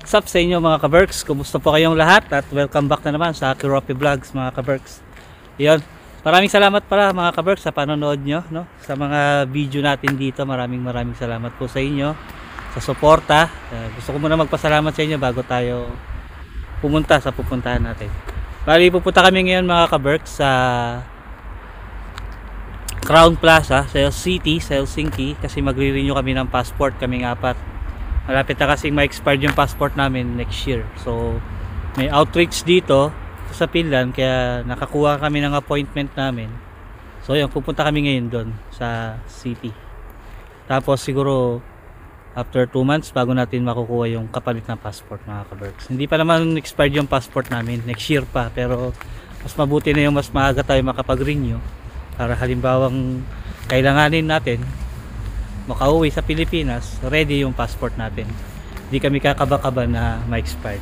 What's up sa inyo mga ka-Berks? Kumusta po kayong lahat? At welcome back na naman sa Kiropi Vlogs mga ka-Berks. Yun, maraming salamat pala mga ka-Berks sa panonood nyo, no? Sa mga video natin dito. Maraming salamat po sa inyo sa suporta. Gusto ko muna magpasalamat sa inyo bago tayo pumunta sa pupuntahan natin. Bali, pupunta kami ngayon mga ka-Berks sa Crown Plaza sa City, sa Helsinki, kasi magre-renew kami ng passport, kaming apat. Malapit na kasing ma-expired yung passport namin next year. So may outreach dito sa Finland, kaya nakakuha kami ng appointment namin. So yun, pupunta kami ngayon doon sa city. Tapos siguro after 2 months bago natin makukuha yung kapalit ng passport mga ka-Berks. Hindi pa naman expired yung passport namin, next year pa, pero mas mabuti na yung mas maaga tayo makapag-renew para halimbawang kailanganin natin makauwi sa Pilipinas, ready yung passport natin. Hindi kami kakaba-kaba na ma-expired.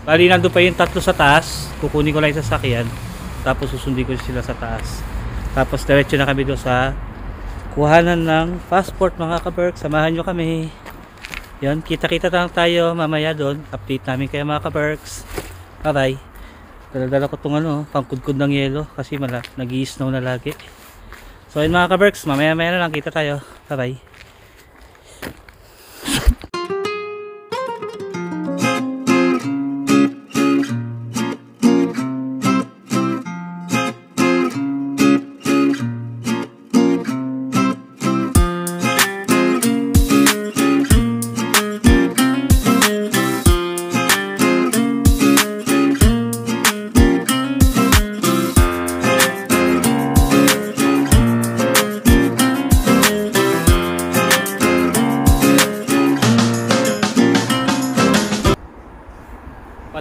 Bali, nandun pa yung tatlo sa taas. Kukunin ko lang yung sasakyan, tapos susundin ko sila sa taas. Tapos diretso na kami doon sa kuhanan ng passport mga ka-Berks. Samahan nyo kami. Yan, kita-kita lang tayo mamaya doon. Update namin kayo mga ka-Berks. Bye bye. Dala-dala ko itong pangkudkod ng yelo kasi nag-i-snow na lagi. So yun mga ka-Berks, mamaya-maya na lang kita tayo. Bye bye.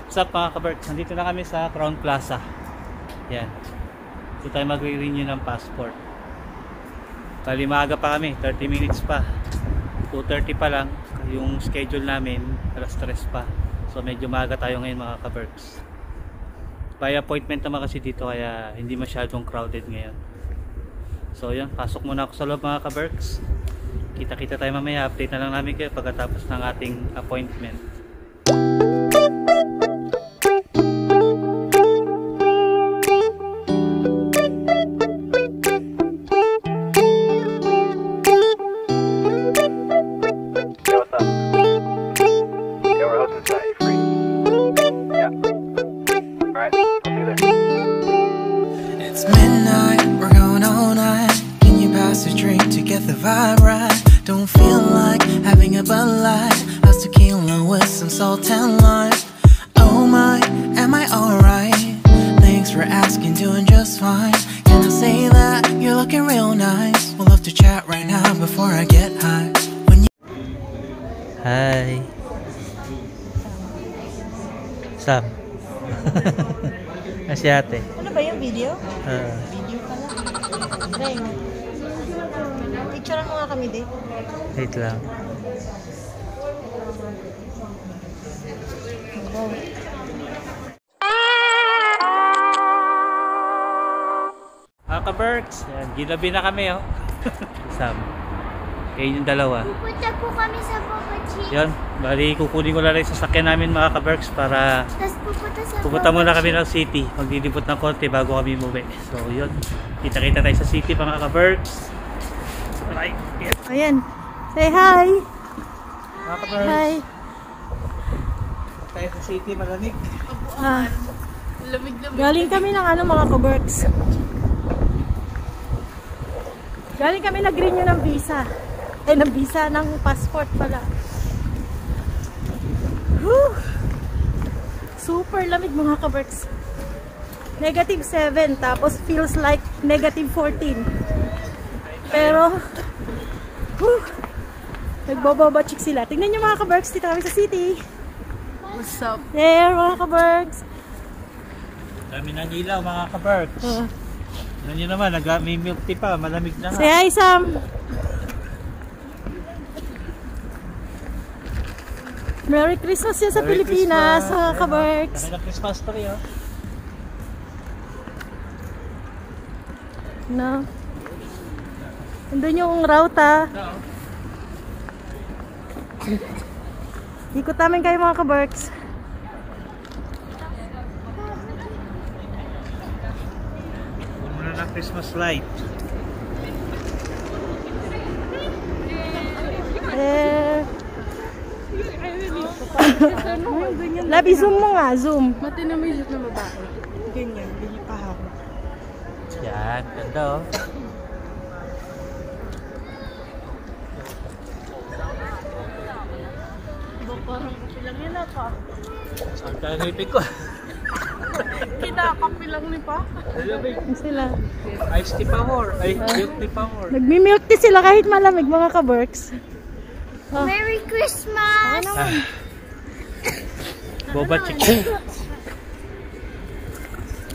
What's up mga ka-Berks? Nandito na kami sa Crown Plaza. Yan. Dito tayo magre-renew ng passport. Bali, maaga pa kami, 30 minutes pa. 2:30 pa lang yung schedule namin, alas 3 pa. So medyo maaga tayo ngayon mga ka-Berks. By appointment naman kasi dito, kaya hindi masyadong crowded ngayon. So yan, pasok muna ako sa loob mga ka-Berks. Kita-kita tayo mamaya, update na lang namin kayo pagkatapos ng ating appointment. The vibe right, don't feel like having a Bud Light, how's tequila with some salt and lime. Oh my, am I alright? Thanks for asking, doing just fine. Can I say that you're looking real nice? We'll love to chat right now before I get high. When you Hi Sam. Kasi ate. Ano ba yung video? Video pala. Reng. Picturean mo nga kami din. Wait lang. Mga ka-Berks, ginabi na kami Sam. Kayo yung dalawa. Pupunta po kami sa Boca Chica. Yan, bali kukunin ko lang yung sasakyan namin mga ka-Berks para Tapos pupunta muna kami ng city. Magdilipot ng konti bago kami umuwi. So yun, kita-kita tayo sa city mga ka-Berks. Right. Yep. Ayan. Say hi. Mga ka-Berks, Hi. tayo sa city, malamig. Galing kami ng mga ka-Berks. Galing kami nag-renew ng visa. Ng visa, ng passport pala. Whew. Super lamig mga ka-Berks. -7, tapos feels like -14. Pero nagbababa-chick sila. Tingnan nyo mga ka-Berks, dito kami sa city. What's up? There mga ka-Berks. Dami ng ilaw mga ka-Berks. Ano nyo naman, may milk tea pa, malamig na nga. Say hi Sam. Merry Christmas yan sa Merry Pilipinas Christmas. mga ka-Berks. Kami ng Christmas tree No. Andun yung route Ikot namin kayo mga ka-Berks. Muna na Christmas light. Labi, zoom mo nga, zoom. Mati na may shoot na babae. Ganyan, ganyan pahawak. Yan, ganda oh. Parang kapilang yun pa. Saan ka ngipin ko? Kinakapilang ni pa. Ano sila? Ice tea power. Ay, milk tea power. Nagmi-milk tea sila kahit malamig mga ka-Berks. Merry Christmas! Boba chicken.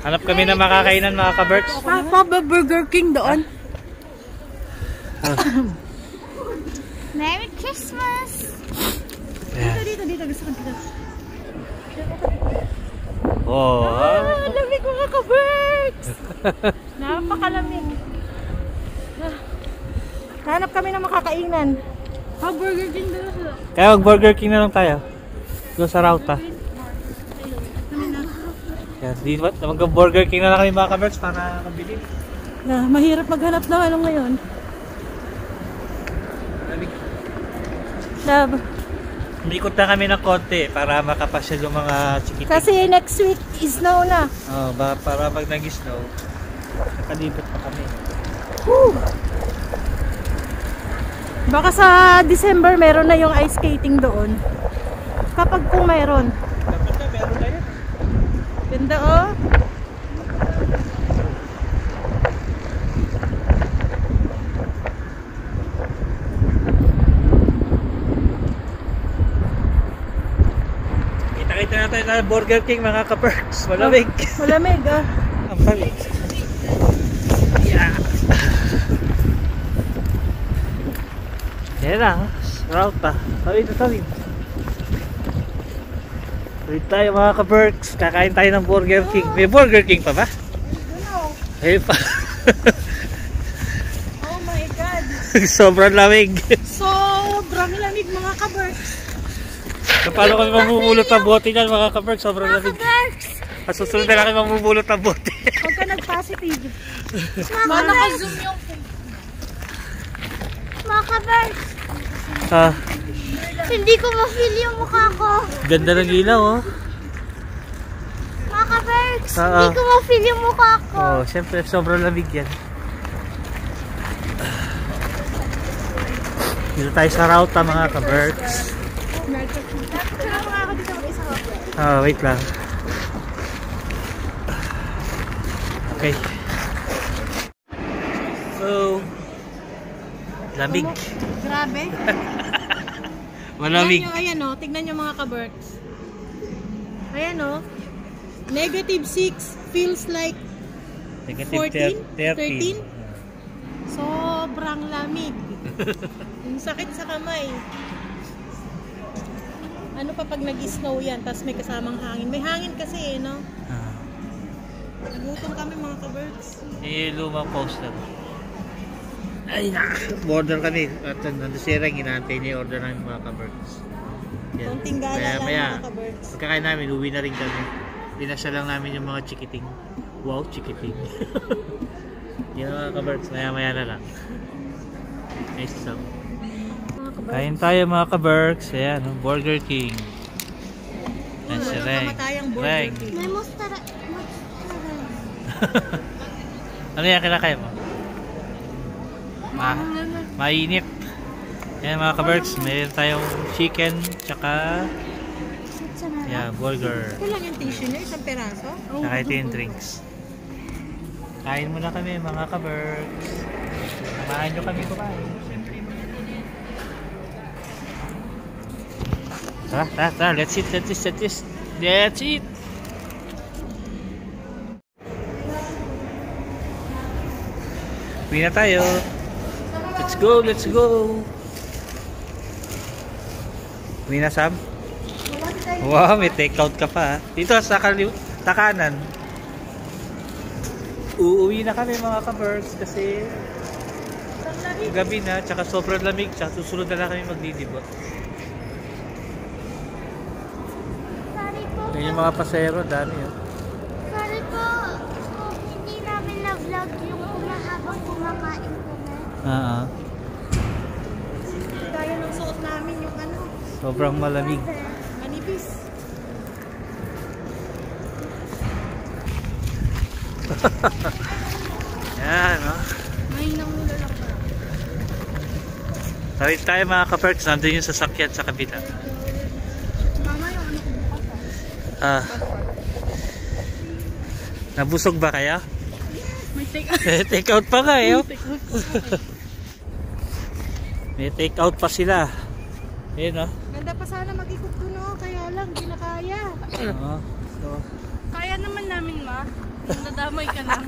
Hanap kami ng makakainan mga ka-Berks. Papa Burger King doon. Merry Christmas! Dito, gusto ko dito. Oh, Lamig mga ka-Berks! Napakalamig. Hanap kami ng makakainan. Burger King doon sila. kaya mag-Burger King na lang tayo. Doon sa Rauta. Yan, di ba? Mag-Burger King na lang kami mga ka-Berks para mabili. Mahirap maghanap ng ano ngayon. Love. Umikot na kami ng konti para makapasyal yung mga chikitin. Kasi next week is snow na. Oh, para pag nag-snow, nakalibot pa kami. Baka sa December meron na yung ice skating doon. Kapag kung meron. Dapat na, meron na yan. Ganda oh. Kita-kita na tayo sa Burger King mga ka-Berks. Malamig. Malamig ah. Ang palig. Yeah. Yan na. Rauta. Tawid na tawid. Tawid tayo mga ka-Berks. Kakain tayo ng Burger King. May Burger King pa ba? May pa. Oh my God. Sobrang lamig. Sobrang lamig mga ka-Berks. Paano kami mamumulot ng bote dyan mga ka-Berks? Sobrang lamig. At susunod na lang kami mamumulot ng bote. Huwag ka nag-positive. Naka-zoom yung Mga ka-Berks, hindi ko ma-feel yung mukha ko. Ganda ng ilaw oh. Mga ka-Berks, hindi ko ma-feel yung mukha ko. Oh, syempre sobrang lamig yan. Dito tayo sa Rauta mga ka-Berks. Wait lang. Okay. So, lamig. Grabe. Malamig. Ayan o, tignan nyo mga ka-Berks. Ayan o. -6 feels like Negative 13. Sobrang lamig. Yung sakit sa kamay. Ano pa pag nag-snow yan, tapos may kasamang hangin. May hangin kasi eh, no? Nagutom kami mga ka-Berks. Lumang poster. Ay na! Border kami. At nandusira yung inaantay niya order namin mga ka-Berks. Konting gala lang mga ka-Berks. Pagkakain namin, uwi na rin kami. Pinasya lang namin yung mga chikiting. Wow, chikiting. Yan mga ka-Berks. Maya-maya na lang. Nice lang. Kain tayo mga ka-Berks. Ayan, Burger King. Yan si Reng. Kamatayang Burger King. May mustara. Ano yan kinakain mo? Mainit. Ayan mga ka-Berks. Mayroon tayong chicken tsaka burger. Ito lang yung tissue niya, isang peraso. Tsaka ito yung drinks. Kain muna kami mga ka-Berks. Samahan nyo kami kumain. Tara, let's eat. Uwi na tayo. Let's go. Uwi na, Sam? Wow, may take out ka pa. Dito sa kanan. Uuwi na kami mga ka-Berks kasi gabi na, tsaka sobrang lamig, tsaka susunod na lang kami magdidibot. Yun yung mga pasero, dami yun. Sorry po, kung hindi namin na-vlog yung habang kumakain kami. Kaya ng suot namin yung ano, Sobrang malamig. manipis. Yan, no? May namula lang pa. Tawid tayo mga ka-perks. Nandun yung sasakyan sa kabila. Mama, yung ano kung bukas Ah. Nabusog ba kaya? may take Take out pa nga eh. Oh. take out pa. May take out pa sila. Ayun, no? Ganda pa sana mag-ikot doon, oh. Kaya lang, di na kaya. Oo. So, Kaya naman namin, ma. Nadamay ka lang.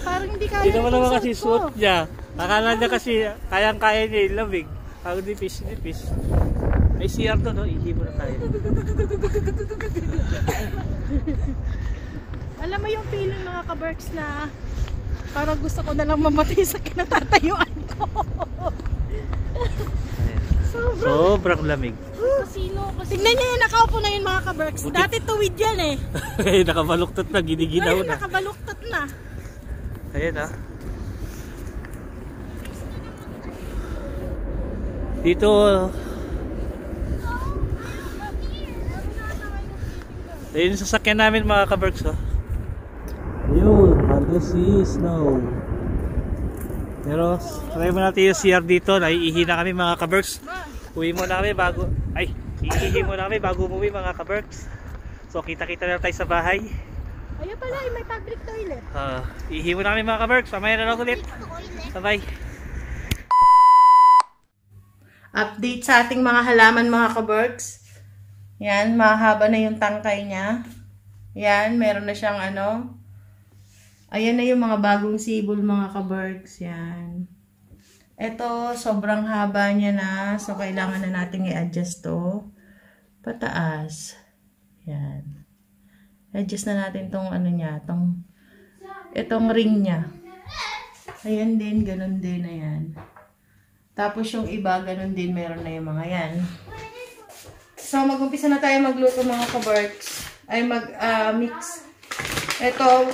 Parang hindi kaya. hindi naman yung naman kasi suot ko. suot niya. Akala niya kasi kayang-kaya niya yung lamig. Ako nipis. May CR doon, no? Ihibo na tayo. Alam mo yung feeling mga ka-Berks na parang gusto ko na lang mamatay sa kinatatayuan ko. Sobrang lamig. Kasino. Tignan niyo yung nakaupo na yun mga ka-Berks. Buti- Dati tuwid yan eh. Nakabaluktot na, giniginaw Ngayon na. nakabaluktot na. Ayan, ha? Dito, ayun yung sasakyan namin mga ka-Berks, oh. Yun, Fantasy Snow. Pero, try mo natin yung CR dito. Naiihi na kami mga ka-Berks. Uwi muna kami bago, iihi muna kami bago umuwi mga ka-Berks. So, kita-kita na tayo sa bahay. Ayun pala, may public toilet. Iihi muna kami mga ka-Berks. Mamaya na lang ulit. Bye-bye. Update sa ating mga halaman mga ka-Berks. Yan, mahaba na yung tangkay niya. Yan, meron na siyang ano. Ayan na yung mga bagong sibol mga ka-Berks. Yan. Ito, sobrang haba niya na. So, kailangan na natin i-adjust to. Pataas. Yan. Adjust na natin tong ano niya. Itong ring niya. Ayan din, ganun din. Ayan. Tapos yung iba, ganun din. Meron na yung mga yan. So, mag-umpisa na tayo magluto mga ka-Berks. Ay, mag-mix. Ito,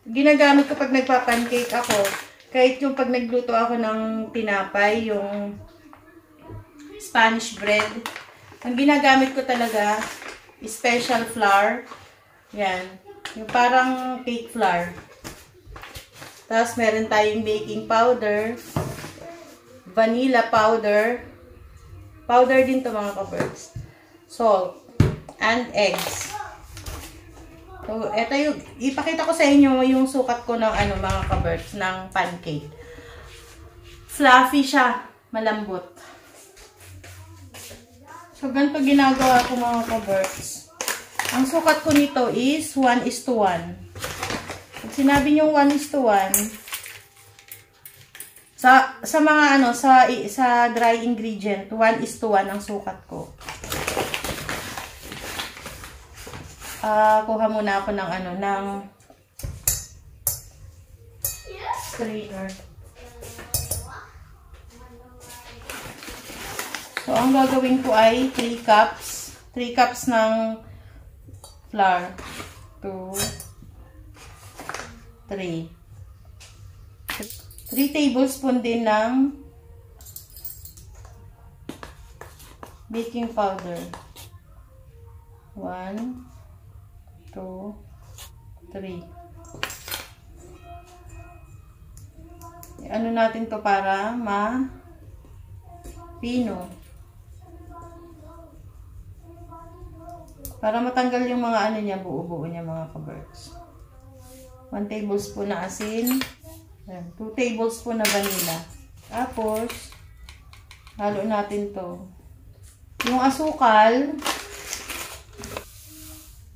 ginagamit ko pag nagpa-pancake ako. Kahit yung pag nagluto ako ng tinapay, yung Spanish bread. Ang ginagamit ko talaga, special flour. Yan. Yung parang cake flour. Tapos, meron tayong baking powder. Vanilla powder. Powder din to mga ka-Berks. Salt. And eggs. So, ito yung, ipakita ko sa inyo yung sukat ko ng ano, mga ka-Berks, ng pancake. Fluffy siya. Malambot. So, ganito ginagawa ko mga ka-Berks. Ang sukat ko nito is 1:1. Pag sinabi nyo 1:1, sa mga ano, sa dry ingredient, 1:1 ang sukat ko. Kuha muna ako ng ano, ng strainer. So, ang gagawin ko ay 3 cups. 3 cups ng flour. 2, 3. 3 tablespoon din ng baking powder. 1, 2, 3. Ano natin to para ma-pino. Para matanggal yung mga ano niya, buo-buo niya mga ka-Berks. 1 tablespoon na asin. 2 tablespoon na vanilla. Tapos, halo natin to. Yung asukal,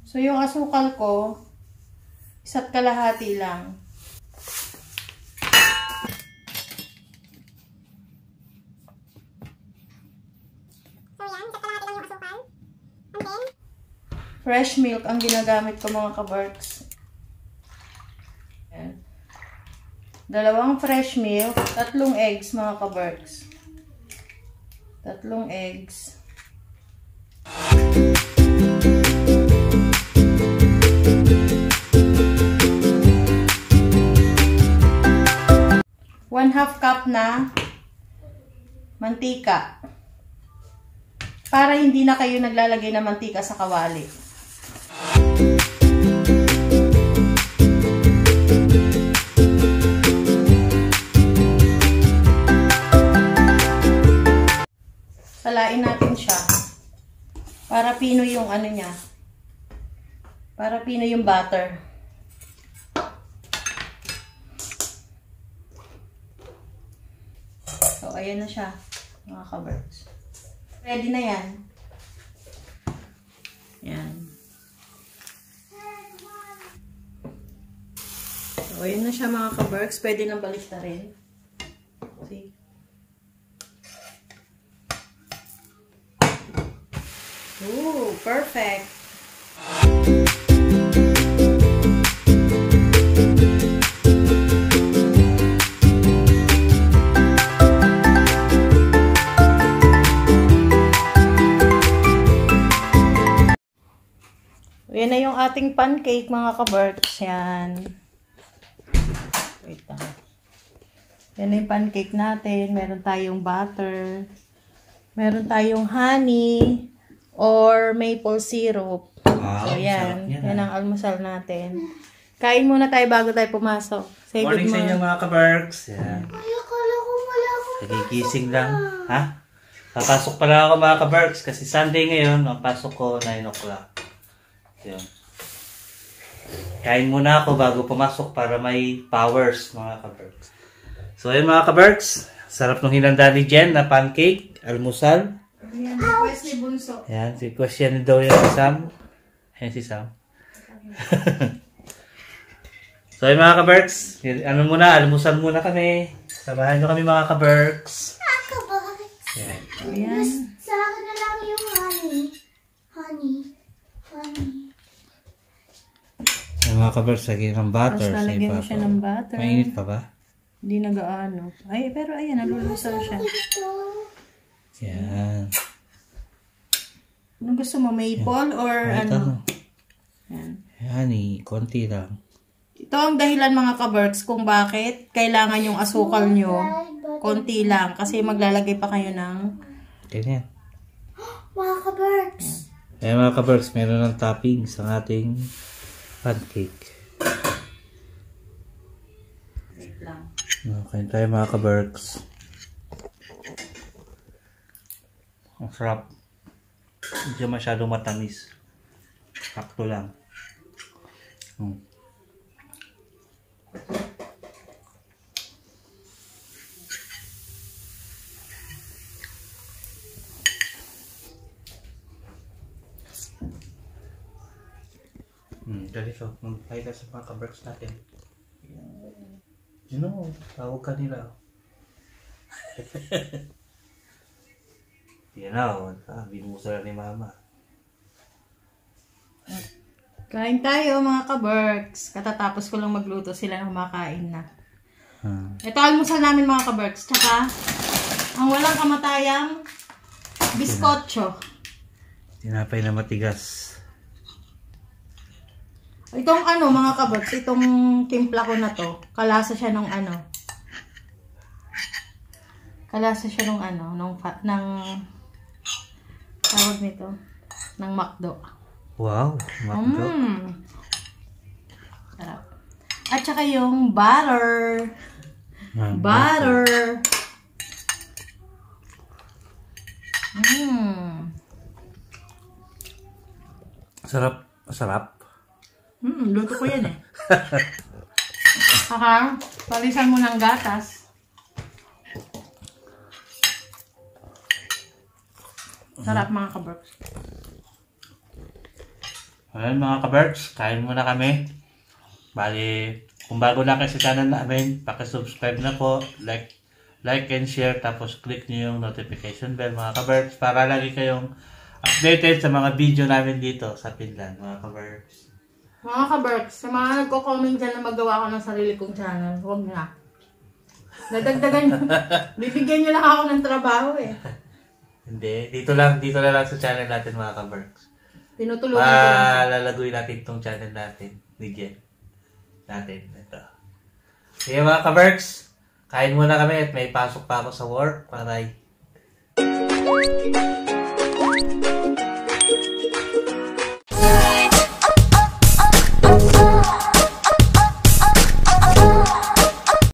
so yung asukal ko, 1 kalahati lang. Fresh milk ang ginagamit ko mga ka-Berks. 2 fresh milk, 3 eggs mga ka-Berks. 3 eggs. 1/2 cup na mantika. Para hindi na kayo naglalagay ng mantika sa kawali. Salain natin siya. Para pino yung ano niya. Para pino yung butter. So, ayan na siya, mga ka-birds. Ready na yan. Yan. So, ayan na siya, mga ka-birds. Pwede nang balik na rin. See? Ooh, perfect. Yan na yung ating pancake, mga ka-birds. Yan. Wait lang. Yan na yung pancake natin. Meron tayong butter. Meron tayong honey or maple syrup. Wow, So, yan. sarap yan, Yan ang almusal natin. Kain muna tayo bago tayo pumasok. Say Morning good sa inyo morning. mga ka-Berks. Yan. Ay, akala ko wala akong Nagigising lang. Ha? Papasok pala ako mga ka-Berks kasi Sunday ngayon. Ang pasok ko 9 o'clock. Yun. Kain muna ako bago pumasok para may powers mga ka-Berks. So ayun mga ka-Berks. Sarap nung hinanda ni Jen na pancake. Almusal. Yan, request ni Bunso. Yan. Si question daw yan si Sam. Ayan si Sam. So ayun mga ka-Berks. Ano muna? Almusal muna kami. Sabahan nyo kami mga ka-Berks. nakabalik. Yan. Ayan. Sa akin na lang yung honey. Honey. Yung mga ka-Berks, lagyan ng butter. Tapos lalagyan mo siya ng butter. Mainit pa ba? Hindi nagaano. Ay, pero ayan, nalulusaw siya. Ito. Yan. Ano gusto mo? Maple or Ito. ano? Yan. Honey, konti lang. Ito ang dahilan mga ka-Berks kung bakit kailangan yung asukal nyo konti lang. Kasi maglalagay pa kayo ng... Ganyan. Mga ka-birds. Ayan mga ka-Berks, meron ng toppings ang ating pancake. Wait lang. Okay tayo mga ka-Berks. Ang sarap. Hindi masyadong matamis. Sakto lang. Ganito. Magpahit ka sa mga ka-Berks natin. You know, tawag ka nila. You know, binusa ni Mama. Kain tayo mga ka-Berks. Katatapos ko lang magluto, sila na kumakain na. Ito almusal namin mga ka-Berks. Tsaka, ang walang kamatayang biskotso. Tinapay na matigas. Itong ano mga ka-Berks, itong timpla ko na to, kalasa siya nung ano. Kalasa siya nung ano, ng tawag nito, ng McDo. Wow, McDo. Sarap. At saka yung butter. Butter. Sarap. Sarap. Luto ko yan eh. Saka, palisan mo ng gatas. Sarap mga ka-Berks. Ayan mga ka-Berks, kain muna kami. Bali, kung bago na kayo sa channel namin, pakisubscribe na po, like and share, tapos click nyo yung notification bell mga ka-Berks para lagi kayong updated sa mga video namin dito sa Finland mga ka-Berks. Mga ka-Berks, sa mga nagko-comment dyan na magawa ko ng sarili kong channel, huwag na. Nadagdagan nyo. Bibigyan nyo lang ako ng trabaho eh. Hindi, dito lang sa channel natin mga ka-Berks. Tinutulungan ko lang. Lalaguin natin itong channel natin. Ni Jen. Natin. Ito. Sige mga ka-Berks. Kain muna kami at may pasok pa ako sa work. Bye-bye.